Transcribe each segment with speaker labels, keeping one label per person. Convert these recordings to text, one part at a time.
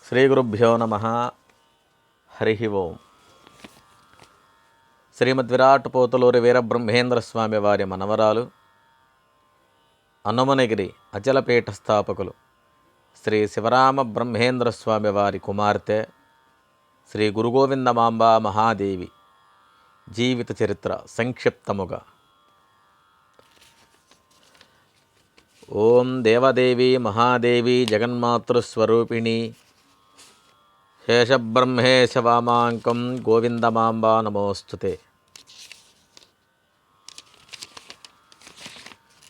Speaker 1: శ్రీగురుభ్యో నమ. హరి ఓం. శ్రీమద్విరాట్ పోతులూరి వీరబ్రహ్మేంద్ర స్వామి వారి మనవరాలు, హనుమనగిరి అచలపీఠ స్థాపకులు శ్రీ శివరామ బ్రహ్మేంద్ర స్వామి వారి కుమార్తె శ్రీ గురుగోవిందమాంబ మహాదేవి జీవిత చరిత్ర సంక్షిప్తముగా. ఓం దేవదేవి మహాదేవి జగన్మాతృస్వరూపిణి శేషబ్రహ్మేశ వామాంకం గోవిందమాంబ నమోస్తుతే.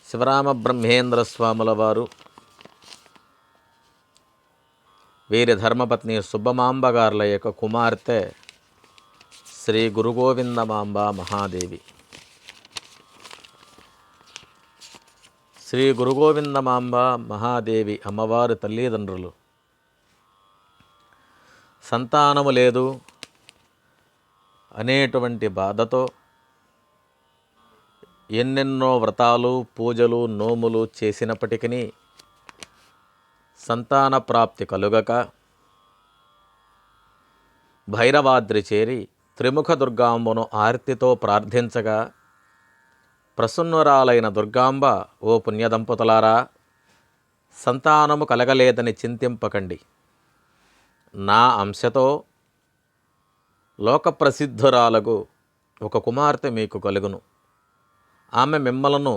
Speaker 1: శివరామ బ్రహ్మేంద్ర స్వాముల వారు వీరి ధర్మపత్ని సుబ్బమాంబ గారుల యొక్క కుమార్తె శ్రీ గురుగోవిందమాంబ మహాదేవి. శ్రీ గురుగోవిందమాంబ మహాదేవి అమ్మవారి తల్లిదండ్రులు సంతానము లేదు అనేటువంటి బాధతో ఎన్నెన్నో వ్రతాలు, పూజలు, నోములు చేసినప్పటికీ సంతాన ప్రాప్తి కలుగక భైరవాద్రి చేరి త్రిముఖ దుర్గాంబను ఆర్తితో ప్రార్థించగా, ప్రసన్నురాలైన దుర్గాంబ, ఓ పుణ్యదంపతులారా, సంతానము కలగలేదని చింతింపకండి. నా అంశతో లోకప్రసిద్ధురాలకు ఒక కుమార్తె మీకు కలుగును. ఆమె మిమ్మలను,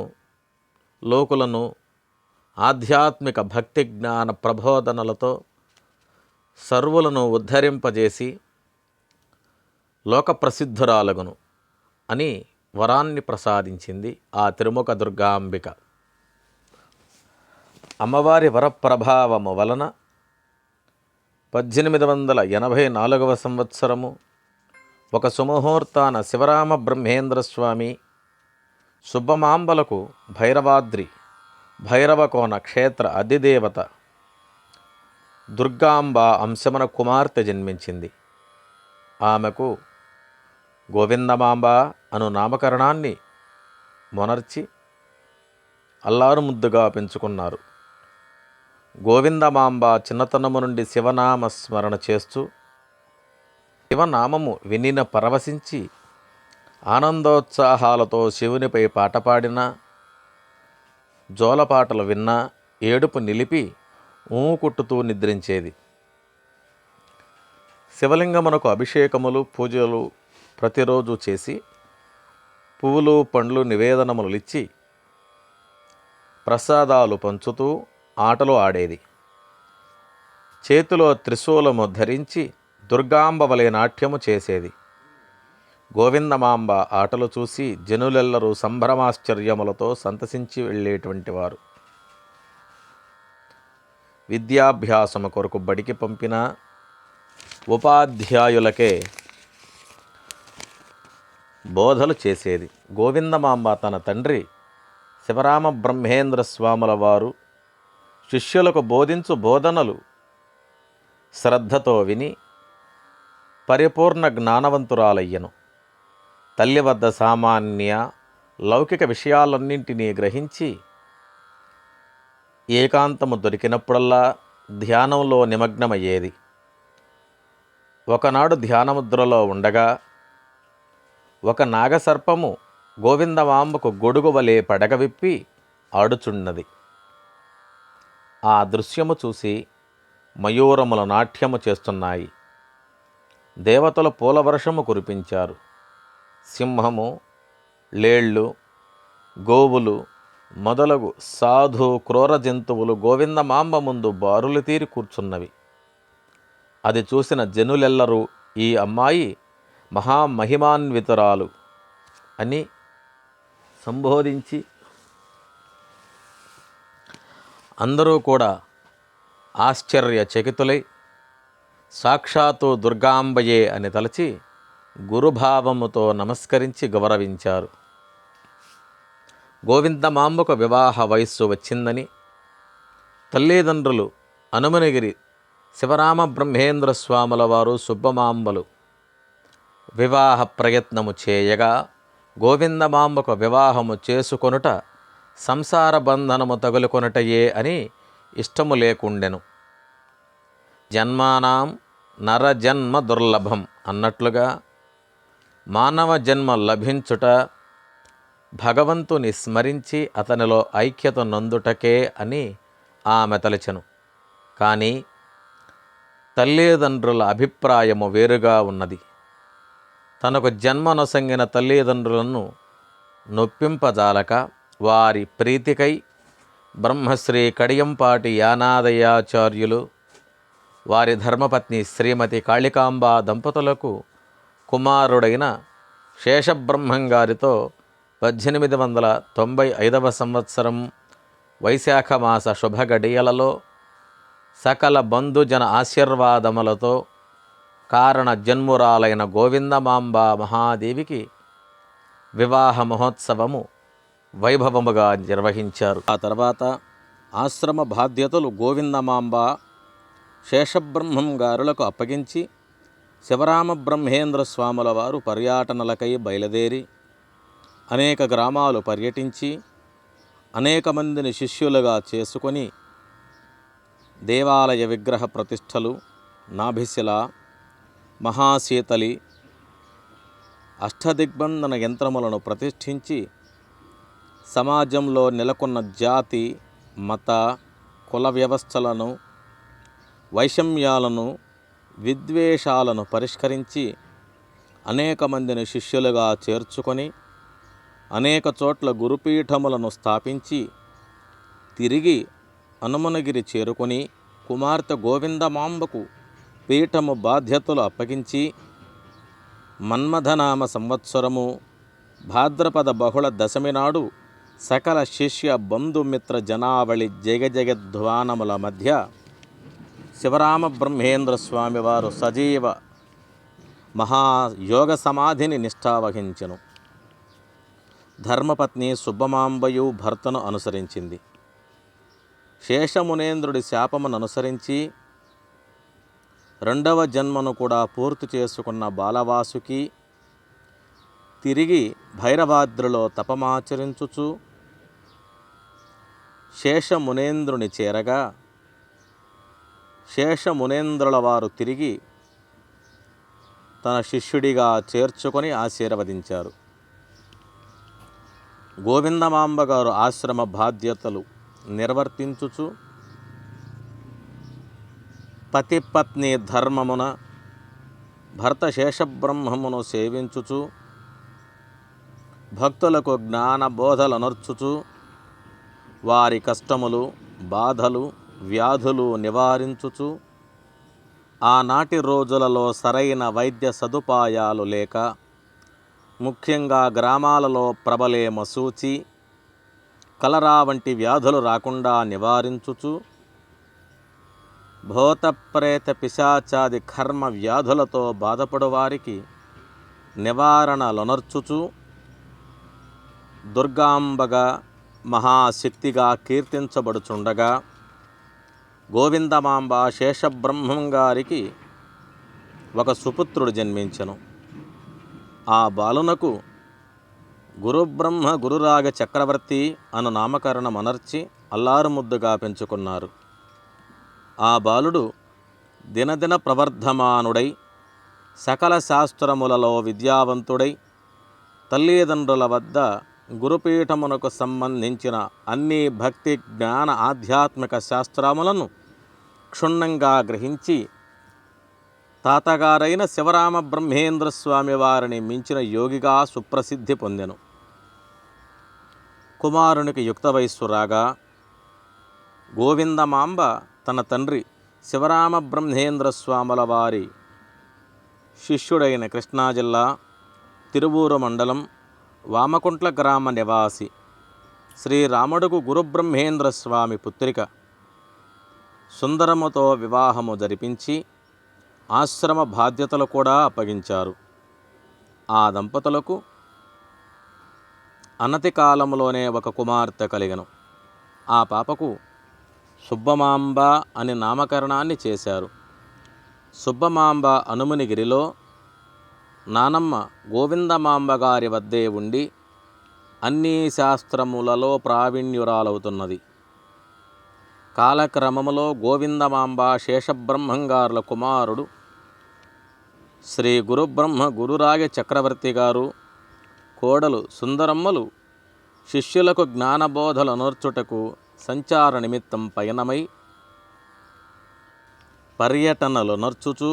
Speaker 1: లోకులను ఆధ్యాత్మిక భక్తి జ్ఞాన ప్రబోధనలతో సర్వులను ఉద్ధరింపజేసి లోకప్రసిద్ధురాలగును అని వరాన్ని ప్రసాదించింది ఆ తిరుముఖ దుర్గాంబిక. అమ్మవారి వరప్రభావము వలన 1884 సంవత్సరము ఒక సుముహూర్తాన శివరామ బ్రహ్మేంద్ర స్వామి సుబ్బమాంబలకు భైరవాద్రి భైరవకోన క్షేత్ర అధిదేవత దుర్గాంబ అంశమున కుమార్తె జన్మించింది. ఆమెకు గోవిందమాంబ అను నామకరణాన్ని మొనర్చి అల్లారు ముద్దుగా పెంచుకున్నారు. గోవిందమాంబ చిన్నతనము నుండి శివనామ స్మరణ చేస్తూ శివనామము వినిన పరవశించి ఆనందోత్సాహాలతో శివునిపై పాట పాడినా, జోలపాటలు విన్నా ఏడుపు నిలిపి ఊకుట్టుతూ నిద్రించేది. శివలింగమునకు అభిషేకములు, పూజలు ప్రతిరోజు చేసి పువ్వులు, పండ్లు నివేదనములిచ్చి ప్రసాదాలు పంచుతూ ఆటలు ఆడేది. చేతిలో త్రిశూలము ధరించి దుర్గాంబ వలె నాట్యము చేసేది. గోవిందమాంబ ఆటలు చూసి జనులెల్లరూ సంభ్రమాశ్చర్యములతో సంతసించి వెళ్ళేటువంటి వారు. విద్యాభ్యాసము కొరకు బడికి పంపిన ఉపాధ్యాయులకే బోధలు చేసేది. గోవిందమాంబ తన తండ్రి శివరామ బ్రహ్మేంద్ర స్వాముల వారు శిష్యులకు బోధించు బోధనలు శ్రద్ధతో విని పరిపూర్ణ జ్ఞానవంతురాలయ్యను. తల్లి వద్ద సామాన్య లౌకిక విషయాలన్నింటినీ గ్రహించి ఏకాంతము దొరికినప్పుడల్లా ధ్యానంలో నిమగ్నమయ్యేది. ఒకనాడు ధ్యానముద్రలో ఉండగా ఒక నాగసర్పము గోవిందమాంబకు గొడుగు వలె పడగ విప్పి ఆడుచున్నది. ఆ దృశ్యము చూసి మయూరముల నాట్యము చేస్తున్నాయి. దేవతలు పూలవర్షము కురిపించారు. సింహము, లేళ్ళు, గోవులు మొదలగు సాధు క్రూర జంతువులు గోవిందమాంబ ముందు బారులు తీరి కూర్చున్నవి. అది చూసిన జనులెల్లరూ ఈ అమ్మాయి మహామహిమాన్వితురాలు అని సంబోధించి అందరూ కూడా ఆశ్చర్యచకితులై సాక్షాత్తు దుర్గాంబయే అని తలచి గురుభావముతో నమస్కరించి గౌరవించారు. గోవిందమాంబకు వివాహ వయస్సు వచ్చిందని తల్లిదండ్రులు హనుమనగిరి శివరామ బ్రహ్మేంద్ర స్వాముల వారు సుబ్బమాంబలు వివాహ ప్రయత్నము చేయగా, గోవిందమాంబకు వివాహము చేసుకొనుట సంసార బంధనము తగులుకొనుటయే అని ఇష్టము లేకుండెను. జన్మానాం నరజన్మ దుర్లభం అన్నట్లుగా మానవ జన్మ లభించుట భగవంతుని స్మరించి అతనిలో ఐక్యత నొందుటకే అని ఆమె తలచెను. కానీ తల్లిదండ్రుల అభిప్రాయము వేరుగా ఉన్నది. తనకు జన్మనొసంగిన తల్లిదండ్రులను నొప్పింపజాలక వారి ప్రీతికై బ్రహ్మశ్రీ కడియంపాటి యానాదయాచార్యులు వారి ధర్మపత్ని శ్రీమతి కాళికాంబా దంపతులకు కుమారుడైన శేషబ్రహ్మం గారితో 1895 సంవత్సరం వైశాఖ మాస శుభగడియలలో సకల బంధుజన ఆశీర్వాదములతో కారణ జన్మురాలైన గోవిందమాంబ మహాదేవికి వివాహ మహోత్సవము వైభవముగా నిర్వహించారు. ఆ తర్వాత ఆశ్రమ బాధ్యతలు గోవిందమాంబ శేషబ్రహ్మం గారులకు అప్పగించి శివరామ బ్రహ్మేంద్ర స్వాముల వారు పర్యటనలకై బయలుదేరి అనేక గ్రామాలు పర్యటించి అనేక మందిని శిష్యులుగా చేసుకొని దేవాలయ విగ్రహ ప్రతిష్టలు, నాభిశిల, మహాశీతలి, అష్టదిగ్బంధన యంత్రములను ప్రతిష్ఠించి సమాజంలో నెలకొన్న జాతి, మత, కుల వ్యవస్థలను, వైషమ్యాలను, విద్వేషాలను పరిష్కరించి అనేక మందిని శిష్యులుగా చేర్చుకొని అనేక చోట్ల గురుపీఠములను స్థాపించి తిరిగి హనుమనగిరి చేరుకొని కుమార్తె గోవిందమాంబకు పీఠము బాధ్యతలు అప్పగించి మన్మథనామ సంవత్సరము భాద్రపద బహుళ దశమి నాడు సకల శిష్య బంధుమిత్ర జనావళి జగజగధ్వానముల మధ్య శివరామ బ్రహ్మేంద్ర స్వామి వారు సజీవ మహాయోగ సమాధిని నిష్ఠావహించెను. ధర్మపత్ని సుబ్బమాంబయు భర్తను అనుసరించింది. శేషమునేంద్రుడి శాపమును అనుసరించి రెండవ జన్మను కూడా పూర్తి చేసుకున్న బాలవాసుకి తిరిగి భైరవాద్రిలో తపమాచరించుచు శేషమునేంద్రుని చేరగా శేషమునేంద్రుల వారు తిరిగి తన శిష్యుడిగా చేర్చుకొని ఆశీర్వదించారు. గోవిందమాంబ గారు ఆశ్రమ బాధ్యతలు నిర్వర్తించుచు పతిపత్ని ధర్మమున భర్త శేషబ్రహ్మమును సేవించుచు భక్తులకు జ్ఞాన బోధలనర్చుచు వారి కష్టములు, బాధలు, వ్యాధులు నివారించుచు ఆనాటి రోజులలో సరైన వైద్య సదుపాయాలు లేక ముఖ్యంగా గ్రామాలలో ప్రబలే మసూచి, కలరా వంటి వ్యాధులు రాకుండా నివారించుచు భూతప్రేత పిశాచాది కర్మ వ్యాధులతో బాధపడు వారికి నివారణలొనర్చుచు దుర్గాంబగా మహాశక్తిగా కీర్తించబడుచుండగా గోవిందమాంబ శేషబ్రహ్మం గారికి ఒక సుపుత్రుడు జన్మించెను. ఆ బాలునకు గురుబ్రహ్మ గురురాగ చక్రవర్తి అను నామకరణమనర్చి అల్లారుముద్దుగా పెంచుకున్నారు. ఆ బాలుడు దినదిన ప్రవర్ధమానుడై సకల శాస్త్రములలో విద్యావంతుడై తల్లిదండ్రుల వద్ద గురుపీఠమునకు సంబంధించిన అన్ని భక్తి, జ్ఞాన, ఆధ్యాత్మిక శాస్త్రములను క్షుణ్ణంగా గ్రహించి తాతగారైన శివరామ బ్రహ్మేంద్ర స్వామి వారిని మించిన యోగిగా సుప్రసిద్ధి పొందెను. కుమారునికి యుక్త వయస్సు రాగా గోవిందమాంబ తన తండ్రి శివరామ బ్రహ్మేంద్ర స్వాముల వారి శిష్యుడైన కృష్ణా జిల్లా తిరువూరు మండలం వామకుంట్ల గ్రామ నివాసి శ్రీరాముడుకు గురుబ్రహ్మేంద్ర స్వామి పుత్రిక సుందరముతో వివాహము జరిపించి ఆశ్రమ బాధ్యతలు కూడా అప్పగించారు. ఆ దంపతులకు అనతి కాలంలోనే ఒక కుమార్తె కలిగెను. ఆ పాపకు సుబ్బమాంబ అని నామకరణాన్ని చేశారు. సుబ్బమాంబ హనుమనిగిరిలో నానమ్మ గోవిందమాంబ గారి వద్దే ఉండి అన్ని శాస్త్రములలో ప్రావీణ్యురాలవుతున్నది. కాలక్రమములో గోవిందమాంబ శేషబ్రహ్మంగారుల కుమారుడు శ్రీ గురుబ్రహ్మ గురురాగ చక్రవర్తి గారు కోడలు సుందరమ్మలు శిష్యులకు జ్ఞానబోధలు నర్చుటకు సంచార నిమిత్తం పయనమై పర్యటనలు నర్చుచూ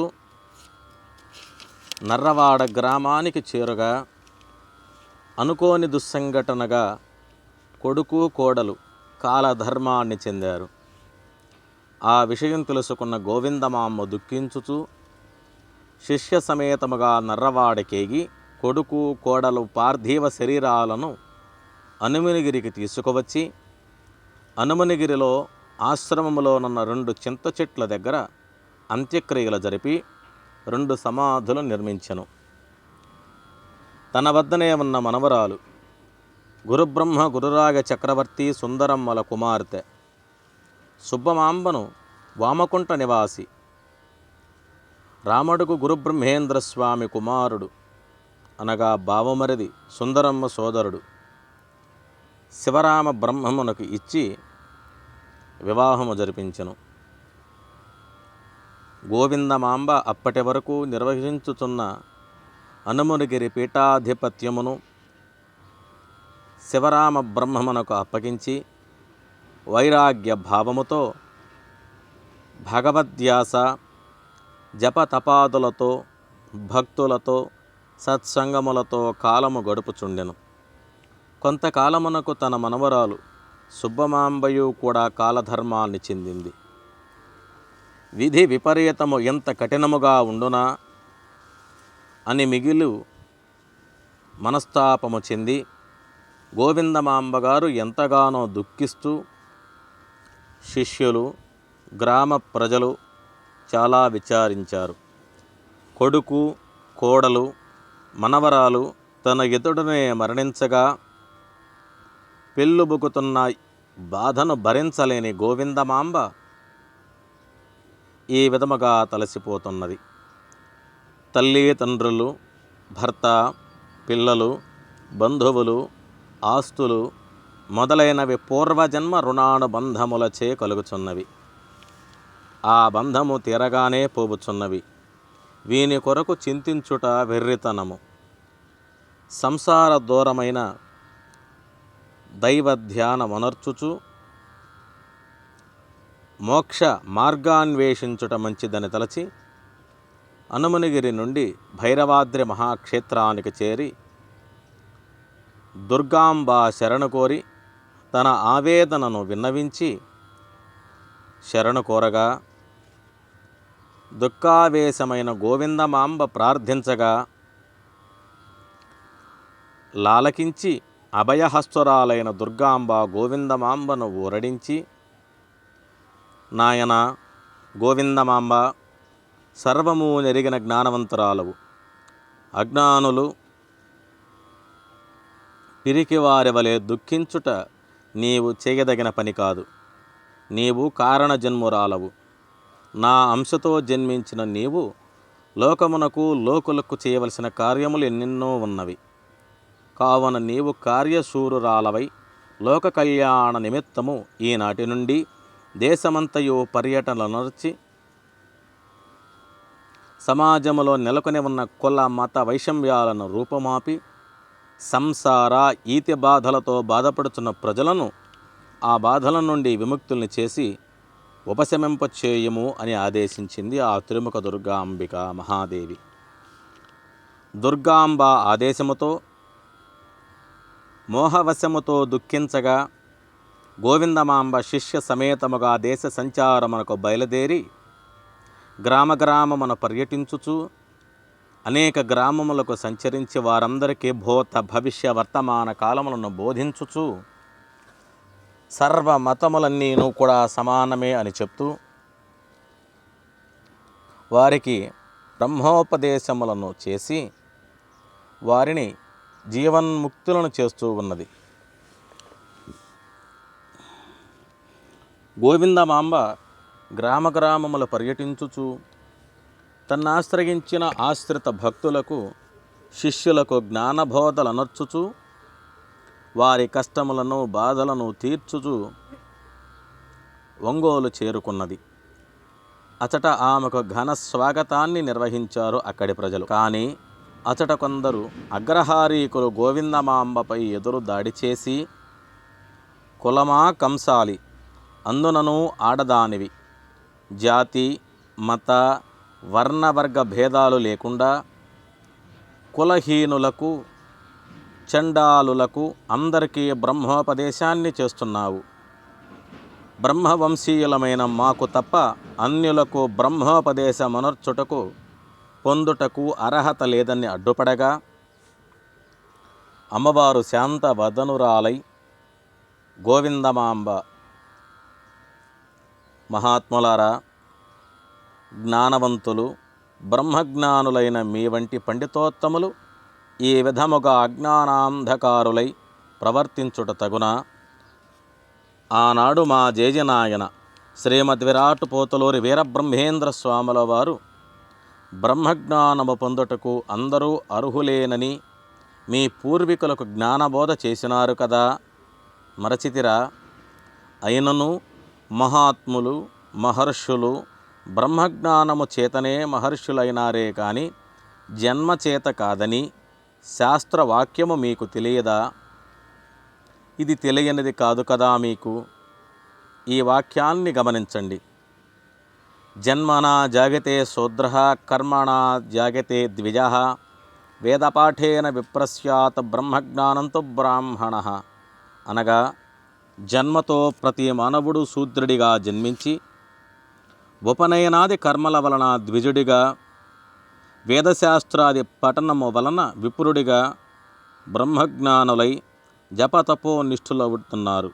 Speaker 1: నర్రవాడ గ్రామానికి చేరుగా అనుకోని దుస్సంఘటనగా కొడుకు కోడలు కాలధర్మాన్ని చెందారు. ఆ విషయం తెలుసుకున్న గోవిందమాంబ దుఃఖించుచూ శిష్య సమేతముగా నర్రవాడకేగి కొడుకు కోడలు పార్థివ శరీరాలను హనుమనిగిరికి తీసుకువచ్చి హనుమనిగిరిలో ఆశ్రమములోనున్న 2 చింత చెట్ల దగ్గర అంత్యక్రియలు జరిపి 2 సమాధులు నిర్మించెను. తన వద్దనే ఉన్న మనవరాలు గురుబ్రహ్మ గురురాగ చక్రవర్తి సుందరమ్మల కుమార్తె సుబ్బమాంబను వామకుంట నివాసి రామడుగు గురుబ్రహ్మేంద్ర స్వామి కుమారుడు అనగా బావమరిది సుందరమ్మ సోదరుడు శివరామ బ్రహ్మమునకు ఇచ్చి వివాహము జరిపించెను. గోవిందమాంబ అప్పటి వరకు నిర్వహించుతున్న హనుమనిగిరి పీఠాధిపత్యమును శివరామ బ్రహ్మమునకు అప్పగించి వైరాగ్య భావముతో భగవద్ధ్యాస జపతపాదులతో భక్తులతో సత్సంగములతో కాలము గడుపుచుండెను. కొంతకాలమునకు తన మనవరాలు సుబ్బమాంబయు కూడా కాలధర్మాన్ని చెందింది. విధి విపరీతము ఎంత కఠినముగా ఉండునా అని మిగిలి మనస్తాపము చెంది గోవిందమాంబగారు ఎంతగానో దుఃఖిస్తూ శిష్యులు గ్రామ ప్రజలు చాలా విచారించారు. కొడుకు కోడలు మనవరాలు తన ఎదుటనే మరణించగా పెళ్ళుబుకుతున్న బాధను భరించలేని గోవిందమాంబ ఈ విధముగా తలసిపోతున్నది. తల్లి తండ్రులు భర్త పిల్లలు బంధువులు ఆస్తులు మొదలైనవి పూర్వజన్మ రుణానుబంధములచే కలుగుచున్నవి. ఆ బంధము తీరగానే పోవుచున్నవి. వీని కొరకు చింతించుట వెర్రితనము. సంసార దూరమైన దైవ ధ్యానమనర్చుచు మోక్ష మార్గాన్వేషించుట మంచిదని తలచి హనుమనిగిరి నుండి భైరవాద్రి మహాక్షేత్రానికి చేరి దుర్గాంబ శరణు కోరి తన ఆవేదనను విన్నవించి శరణు కోరగా దుఃఖావేశమైన గోవిందమాంబ ప్రార్థించగా లాలకించి అభయహస్తురాలైన దుర్గాంబ గోవిందమాంబను ఊరడించి, నాయన గోవిందమాంబ, సర్వము నెరిగిన జ్ఞానవంతురాలవు. అజ్ఞానులు పిరికివారి వలె దుఃఖించుట నీవు చేయదగిన పని కాదు. నీవు కారణజన్మురాలవు. నా అంశతో జన్మించిన నీవు లోకమునకు లోకులకు చేయవలసిన కార్యములు ఎన్నెన్నో ఉన్నవి. కావున నీవు కార్యశూరురాలవై లోక కళ్యాణ నిమిత్తము ఈనాటి నుండి దేశమంతయు పర్యటనలు నడిచి సమాజములో నెలకొని ఉన్న కుల మత వైషమ్యాలను రూపమాపి సంసార ఈతి బాధలతో బాధపడుతున్న ప్రజలను ఆ బాధల నుండి విముక్తుల్ని చేసి ఉపశమింపచేయుము అని ఆదేశించింది ఆ తిరుముఖ దుర్గాంబిక మహాదేవి. దుర్గాంబ ఆదేశముతో మోహవశముతో దుఃఖించగా గోవిందమాంబ శిష్య సమేతముగా దేశ సంచారమునకు బయలుదేరి గ్రామగ్రామమును పర్యటించుచు అనేక గ్రామములకు సంచరించి వారందరికీ భూత భవిష్య వర్తమాన కాలములను బోధించుచు సర్వ మతములన్నీను కూడా సమానమే అని చెప్తూ వారికి బ్రహ్మోపదేశములను చేసి వారిని జీవన్ముక్తులను చేస్తూ ఉన్నది. గోవిందమాంబ గ్రామగ్రామములు పర్యటించుచు తన్నాశ్రయించిన ఆశ్రిత భక్తులకు శిష్యులకు జ్ఞానబోధలనర్చుచు వారి కష్టములను బాధలను తీర్చుచు
Speaker 2: ఒంగోలు చేరుకున్నది. అచట ఆమెకు ఘన స్వాగతాన్ని నిర్వహించారు అక్కడి ప్రజలు. కానీ అచట కొందరు అగ్రహారీకులు గోవిందమాంబపై ఎదురు దాడి చేసి, కులమా కంసాలి, అందునను ఆడదానివి, జాతి మత వర్ణవర్గ భేదాలు లేకుండా కులహీనులకు చండాలులకు అందరికీ బ్రహ్మోపదేశాన్ని చేస్తున్నావు. బ్రహ్మవంశీయులమైన మాకు తప్ప అన్యులకు బ్రహ్మోపదేశమనర్చుటకు పొందుటకు అర్హత లేదని అడ్డుపడగా, అమ్మవారు శాంత వదనురాలై, గోవిందమాంబ, మహాత్ములారా, జ్ఞానవంతులు బ్రహ్మజ్ఞానులైన మీ వంటి పండితోత్తములు ఈ విధముగా అజ్ఞానాంధకారులై ప్రవర్తించుట తగునా? ఆనాడు మా జేజనాయన శ్రీమద్విరాట్ పోతులూరి వీరబ్రహ్మేంద్ర స్వాముల వారు బ్రహ్మజ్ఞానము పొందుటకు అందరూ అర్హులేనని మీ పూర్వీకులకు జ్ఞానబోధ చేసినారు కదా, మరచితిరా? అయినను మహాత్ములు మహర్షులు బ్రహ్మజ్ఞానము చేతనే మహర్షులైనారే కాని జన్మచేత కాదని శాస్త్రవాక్యము మీకు తెలియదా? ఇది తెలియనిది కాదు కదా మీకు. ఈ వాక్యాన్ని గమనించండి. జన్మనా జాగతే శూద్రః కర్మణా జాగతే ద్విజః వేదపాఠేన విప్రస్యాత్ బ్రహ్మజ్ఞానంతో బ్రాహ్మణః. అనగా జన్మతో ప్రతి మానవుడు శూద్రుడిగా జన్మించి, ఉపనయనాది కర్మల వలన ద్విజుడిగా, వేదశాస్త్రాది పఠనము వలన విప్రుడిగా బ్రహ్మజ్ఞానులై జపతపో నిష్ఠులవుతున్నారు.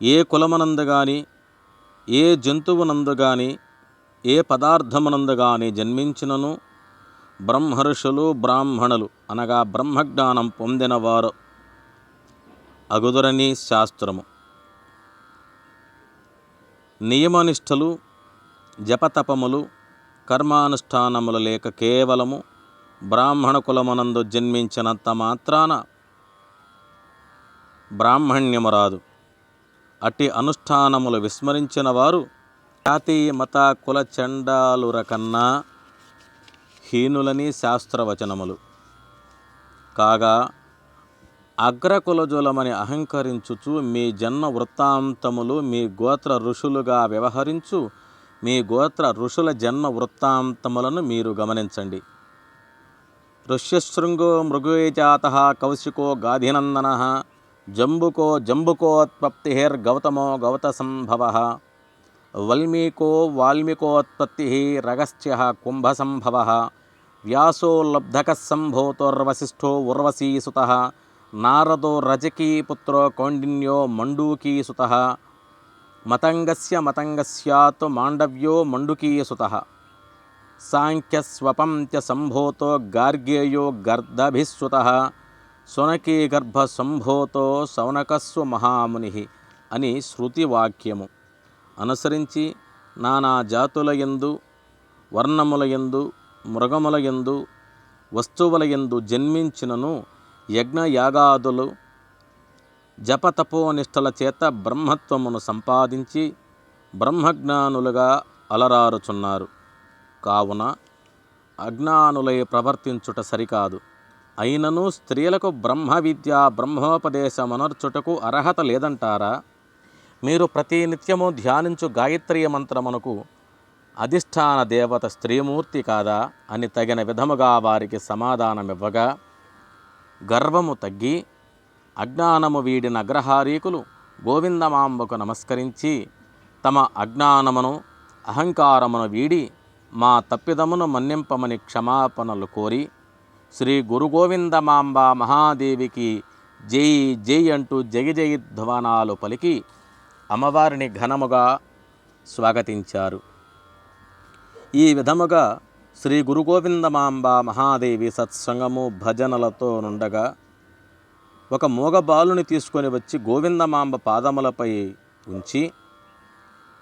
Speaker 2: ఏ కులమునందు గాని, ఏ జంతువునందు గాని, ఏ పదార్థమునందు గాని జన్మించినను బ్రహ్మర్షులు బ్రాహ్మణులు అనగా బ్రహ్మజ్ఞానం పొందినవారు అగుదురని శాస్త్రము. నియమనిష్టలు జపతపములు కర్మానుష్ఠానములు లేక కేవలము బ్రాహ్మణ కులమునందు జన్మించినంత మాత్రాన బ్రాహ్మణ్యము రాదు. అట్టి అనుష్ఠానములు విస్మరించిన వారు జాతి మత కుల చండాలుర కన్నా హీనులని శాస్త్రవచనములు. కాగా అగ్రకులజులమని అహంకరించుచు మీ జన్మ వృత్తాంతములు మీ గోత్ర ఋషులుగా వ్యవహరించు మీ గోత్ర ఋషుల జన్మ వృత్తాంతములను మీరు గమనించండి. ఋష్యశృంగో మృగేజాతః కౌశికో గాధినందనః జంబుకోత్పత్తిర్గౌతమో గౌతసంభవః వల్మీకో వాల్మీకోత్పత్తిః రగస్త్యః కుంభసంభవః వ్యాసో లబ్ధకః సంభూతోర్వసిష్ఠో ఉర్వశీసుతః నారదో రజకీపుత్రో కౌండిన్యో మండూకీసుతః మతంగస్య మతంగస్యాత్ మాండవ్యో మండుకీసుతః సాంఖ్యస్వపం చ సంభూతో గార్గేయో గర్దభిస్సుతః శౌనకీగర్భ సంభూతో శౌనకస్సు మహాముని అని శృతివాక్యము అనుసరించి నానా జాతులయందు వర్ణములయందు మృగములయందు వస్తువులయందు జన్మించినను యజ్ఞయాగాదులు జపతపోనిష్టల చేత బ్రహ్మత్వమును సంపాదించి బ్రహ్మజ్ఞానులుగా అలరారుచున్నారు. కావున అజ్ఞానులై ప్రవర్తించుట సరికాదు. అయినను స్త్రీలకు బ్రహ్మ విద్య బ్రహ్మోపదేశమనర్చుటకు అర్హత లేదంటారా? మీరు ప్రతినిత్యము ధ్యానించు గాయత్రీ మంత్రమునకు అధిష్టాన దేవత స్త్రీమూర్తి కాదా అని తగిన విధముగా వారికి సమాధానమివ్వగా, గర్వము తగ్గి అజ్ఞానము వీడిన అగ్రహారీకులు గోవిందమాంబకు నమస్కరించి తమ అజ్ఞానమును అహంకారమును వీడి మా తప్పిదమును మన్నింపమని క్షమాపణలు కోరి శ్రీ గురు గోవిందమాంబ మహాదేవికి జై జై అంటూ జయజయధ్వానాలు పలికి అమ్మవారిని ఘనముగా స్వాగతించారు. ఈ విధముగా శ్రీ గురు గోవిందమాంబ మహాదేవి సత్సంగము భజనలతో నుండగా ఒక మూగ బాలుని తీసుకొని వచ్చి గోవిందమాంబ పాదములపై ఉంచి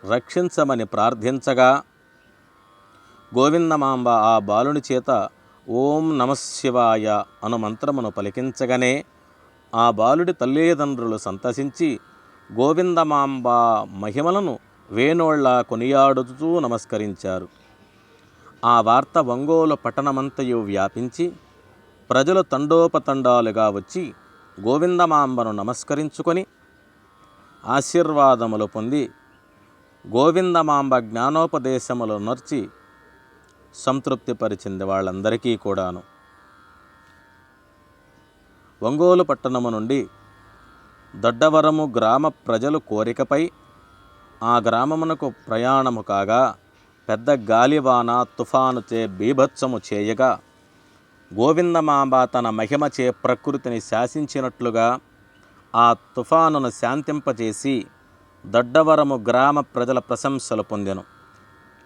Speaker 2: రక్షించమని ప్రార్థించగా, గోవిందమాంబ ఆ బాలుని చేత ఓం నమఃశివాయ అను మంత్రమును పలికించగానే ఆ బాలుడి తల్లిదండ్రులు సంతసించి గోవిందమాంబ మహిమలను వేణోళ్ళ కొనియాడుతూ నమస్కరించారు. ఆ వార్త ఒంగోలు పట్టణమంతయు వ్యాపించి ప్రజలు తండోపతండాలుగా వచ్చి గోవిందమాంబను నమస్కరించుకొని ఆశీర్వాదములు పొంది గోవిందమాంబ జ్ఞానోపదేశములు నర్చి సంతృప్తిపరిచింది వాళ్ళందరికీ కూడాను. ఒంగోలు పట్టణము నుండి దొడ్డవరము గ్రామ ప్రజలు కోరికపై ఆ గ్రామమునకు ప్రయాణము కాగా పెద్ద గాలివాన తుఫానుచే బీభత్సము చేయగా గోవిందమాంబ తన మహిమచే ప్రకృతిని శాసించినట్లుగా ఆ తుఫానును శాంతింపచేసి దొడ్డవరము గ్రామ ప్రజల ప్రశంసలు పొందెను.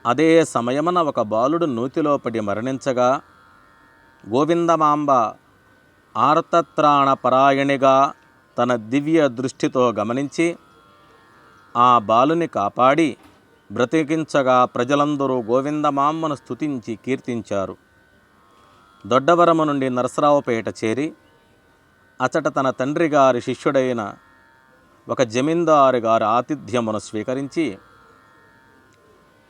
Speaker 2: అదే సమయమున ఒక బాలుడు నూతిలో పడి మరణించగా గోవిందమాంబ ఆర్తత్రాణ పరాయణిగా తన దివ్య దృష్టితో గమనించి ఆ బాలుని కాపాడి బ్రతికించగా ప్రజలందరూ గోవిందమాంబను స్తుతించి కీర్తించారు. దొడ్డవరము నుండి నరసరావుపేట చేరి అచట తన తండ్రి గారి శిష్యుడైన ఒక జమీందారు గారి ఆతిథ్యమును స్వీకరించి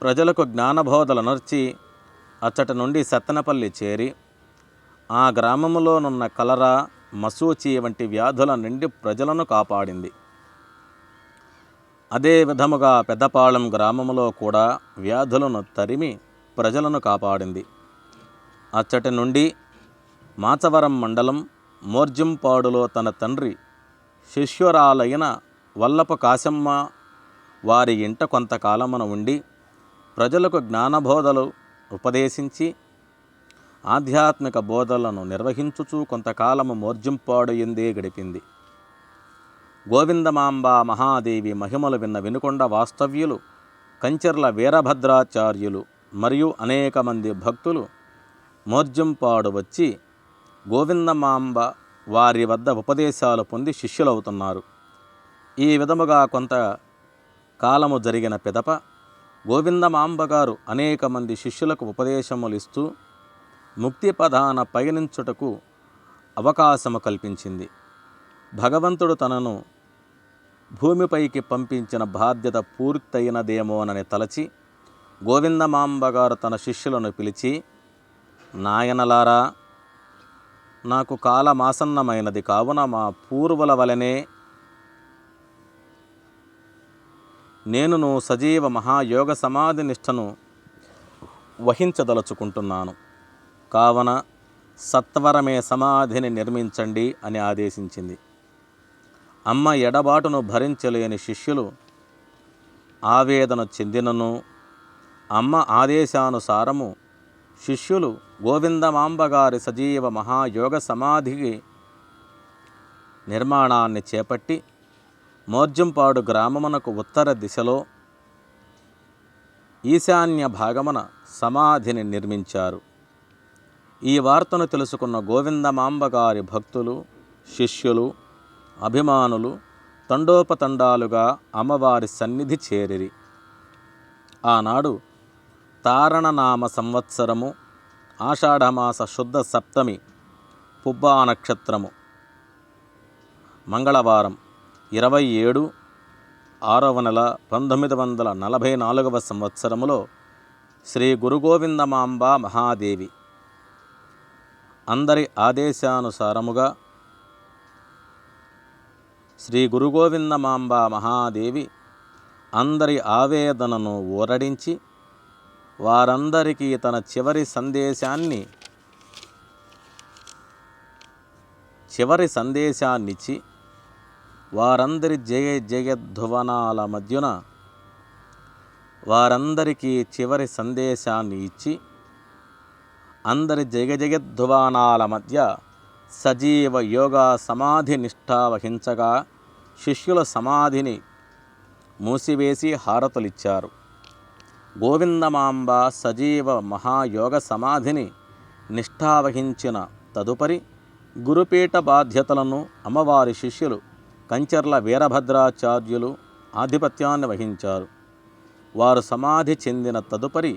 Speaker 2: ప్రజలకు జ్ఞానబోధలు నర్చి అచ్చట నుండి సత్తెనపల్లి చేరి ఆ గ్రామములోనున్న కలరా, మసూచి వంటి వ్యాధుల నుండి ప్రజలను కాపాడింది. అదే విధముగా పెద్దపాళెం గ్రామములో కూడా వ్యాధులను తరిమి ప్రజలను కాపాడింది. అచ్చటి నుండి మాచవరం మండలం మోర్జింపాడులో తన తండ్రి శిష్యురాలైన వల్లపు కాశమ్మ వారి ఇంట కొంతకాలమున ఉండి ప్రజలకు జ్ఞానబోధలు ఉపదేశించి ఆధ్యాత్మిక బోధలను నిర్వహించుచూ కొంతకాలము మోర్జింపాడు ఎందే గడిపింది. గోవిందమాంబ మహాదేవి మహిమలు విన్న వినుకొండ వాస్తవ్యులు, కంచెర్ల వీరభద్రాచార్యులు మరియు అనేక మంది భక్తులు మోర్జింపాడు వచ్చి గోవిందమాంబ వారి వద్ద ఉపదేశాలు పొంది శిష్యులవుతున్నారు. ఈ విధముగా కొంత కాలము జరిగిన పిదప గోవిందమాంబ గారు అనేక మంది శిష్యులకు ఉపదేశములు ఇస్తూ ముక్తి పదాన పయనించుటకు అవకాశము కల్పించింది. భగవంతుడు తనను భూమిపైకి పంపించిన బాధ్యత పూర్తయినదేమోనని తలచి గోవిందమాంబ గారు తన శిష్యులను పిలిచి, నాయనలారా, నాకు కాలమాసన్నమైనది కావున మా పూర్వుల వలనే నేనును సజీవ మహాయోగ సమాధి నిష్టను వహించదలుచుకుంటున్నాను. కావున సత్వరమే సమాధిని నిర్మించండి అని ఆదేశించింది. అమ్మ ఎడబాటును భరించలేని శిష్యులు ఆవేదన చెందినను అమ్మ ఆదేశానుసారము శిష్యులు గోవిందమాంబ గారి సజీవ మహాయోగ సమాధికి నిర్మాణాన్ని చేపట్టి మోర్జంపాడు గ్రామమునకు ఉత్తర దిశలో ఈశాన్య భాగమున సమాధిని నిర్మించారు. ఈ వార్తను తెలుసుకున్న గోవిందమాంబ గారి భక్తులు, శిష్యులు, అభిమానులు తండోపతండాలుగా అమ్మవారి సన్నిధి చేరిరి. ఆనాడు తారణనామ సంవత్సరము ఆషాఢమాస శుద్ధ సప్తమి పుబ్బా నక్షత్రము మంగళవారం 27/6 నెల 1944 సంవత్సరములో శ్రీ గురుగోవిందమాంబ మహాదేవి అందరి ఆదేశానుసారముగా శ్రీ గురుగోవిందమాంబ మహాదేవి అందరి ఆవేదనను ఊరడించి వారందరికీ తన చివరి సందేశాన్నిచ్చి వారందరి జయధ్వనాల మధ్యన వారందరికీ చివరి సందేశాన్ని ఇచ్చి అందరి జయధ్వానాల మధ్య సజీవ యోగా సమాధి నిష్ఠా వహించగా శిష్యుల సమాధిని మూసివేసి హారతులిచ్చారు. గోవిందమాంబ సజీవ మహాయోగ సమాధిని నిష్ఠావహించిన తదుపరి గురుపీఠ బాధ్యతలను అమ్మవారి శిష్యులు కంచెర్ల వీరభద్రాచార్యులు ఆధిపత్యాన్ని వహించారు. వారు సమాధి చెందిన తదుపరి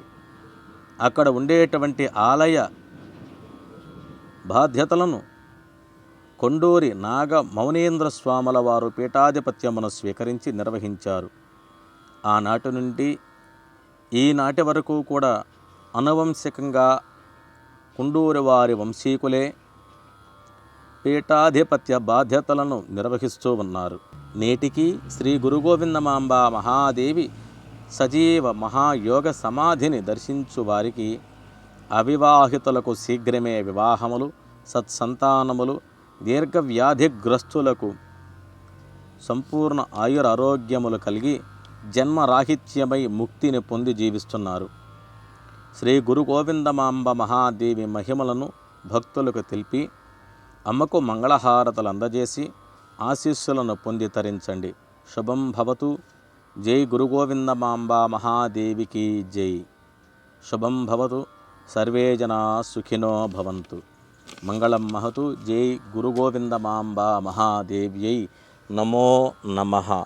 Speaker 2: అక్కడ ఉండేటువంటి ఆలయ బాధ్యతలను కొండూరి నాగ మౌనేంద్ర స్వాముల వారు పీఠాధిపత్యమును స్వీకరించి నిర్వహించారు. ఆనాటి నుండి ఈనాటి వరకు కూడా అనువంశికంగా కొండూరి వారి వంశీకులే పీఠాధిపత్య బాధ్యతలను నిర్వహిస్తూ ఉన్నారు. నేటికి శ్రీ గురుగోవిందమాంబ మహాదేవి సజీవ మహాయోగ సమాధిని దర్శించు వారికి అవివాహితులకు శీఘ్రమే వివాహములు, సత్సంతానములు, దీర్ఘవ్యాధిగ్రస్తులకు సంపూర్ణ ఆయురారోగ్యములు కలిగి జన్మరాహిత్యమై ముక్తిని పొంది జీవిస్తున్నారు. శ్రీ గురు గోవిందమాంబ మహాదేవి మహిమలను భక్తులకు తెలిపి అమ్మకు మంగళహారతలు అందజేసి ఆశీస్సులను పొంది తరించండి. శుభం భవతు. జై గురు గోవిందమాంబ మహాదేవికి జై. శుభం భవతు. సర్వే జనా సుఖినో భవంతు. మంగళం మహతు. జై గురు గోవిందమాంబ మహాదేవ్యై నమో నమః.